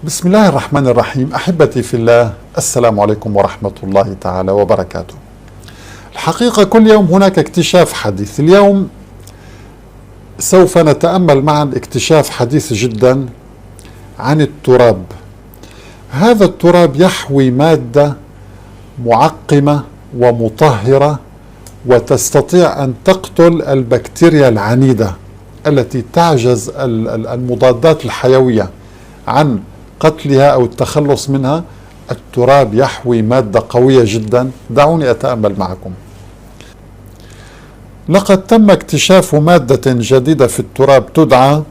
بسم الله الرحمن الرحيم. أحبتي في الله، السلام عليكم ورحمة الله تعالى وبركاته. الحقيقة كل يوم هناك اكتشاف حديث. اليوم سوف نتأمل معا اكتشاف حديث جدا عن التراب. هذا التراب يحوي مادة معقمة ومطهرة وتستطيع أن تقتل البكتيريا العنيدة التي تعجز المضادات الحيوية عن قتلها أو التخلص منها. التراب يحوي مادة قوية جدا. دعوني أتأمل معكم. لقد تم اكتشاف مادة جديدة في التراب تدعى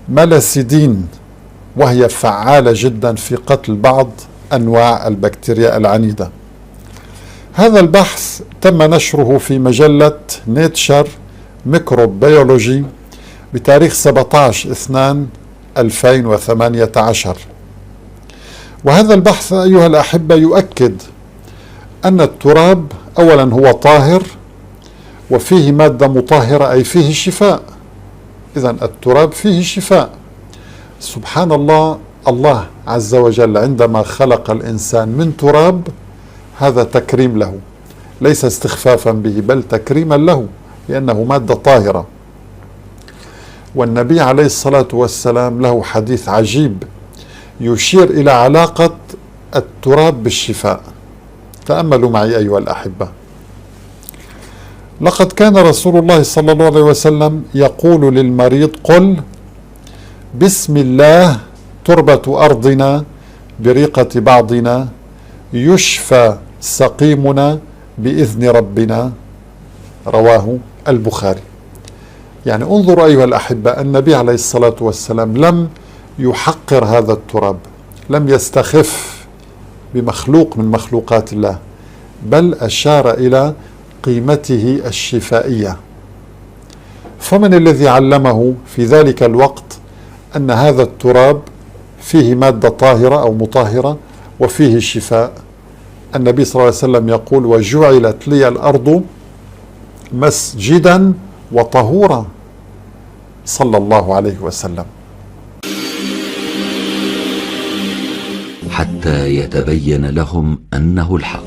ملاسيدين، وهي فعالة جدا في قتل بعض أنواع البكتيريا العنيدة. هذا البحث تم نشره في مجلة نيتشر ميكروبيولوجي بتاريخ 17/2/2018. وهذا البحث أيها الأحبة يؤكد أن التراب أولا هو طاهر وفيه مادة مطهرة، أي فيه شفاء. إذن التراب فيه شفاء. سبحان الله، الله عز وجل عندما خلق الإنسان من تراب هذا تكريم له، ليس استخفافا به بل تكريما له، لأنه مادة طاهرة. والنبي عليه الصلاة والسلام له حديث عجيب يشير إلى علاقة التراب بالشفاء. تأملوا معي أيها الأحبة. لقد كان رسول الله صلى الله عليه وسلم يقول للمريض: قل بسم الله تربة أرضنا بريقة بعضنا يشفى سقيمنا بإذن ربنا. رواه البخاري. يعني انظروا أيها الأحبة، النبي عليه الصلاة والسلام لم يحقر هذا التراب، لم يستخف بمخلوق من مخلوقات الله، بل أشار إلى قيمته الشفائية. فمن الذي علمه في ذلك الوقت أن هذا التراب فيه مادة طاهرة أو مطهرة وفيه شفاء؟ النبي صلى الله عليه وسلم يقول: وجعلت لي الأرض مسجدا وطهورا، صلى الله عليه وسلم. حتى يتبين لهم أنه الحق.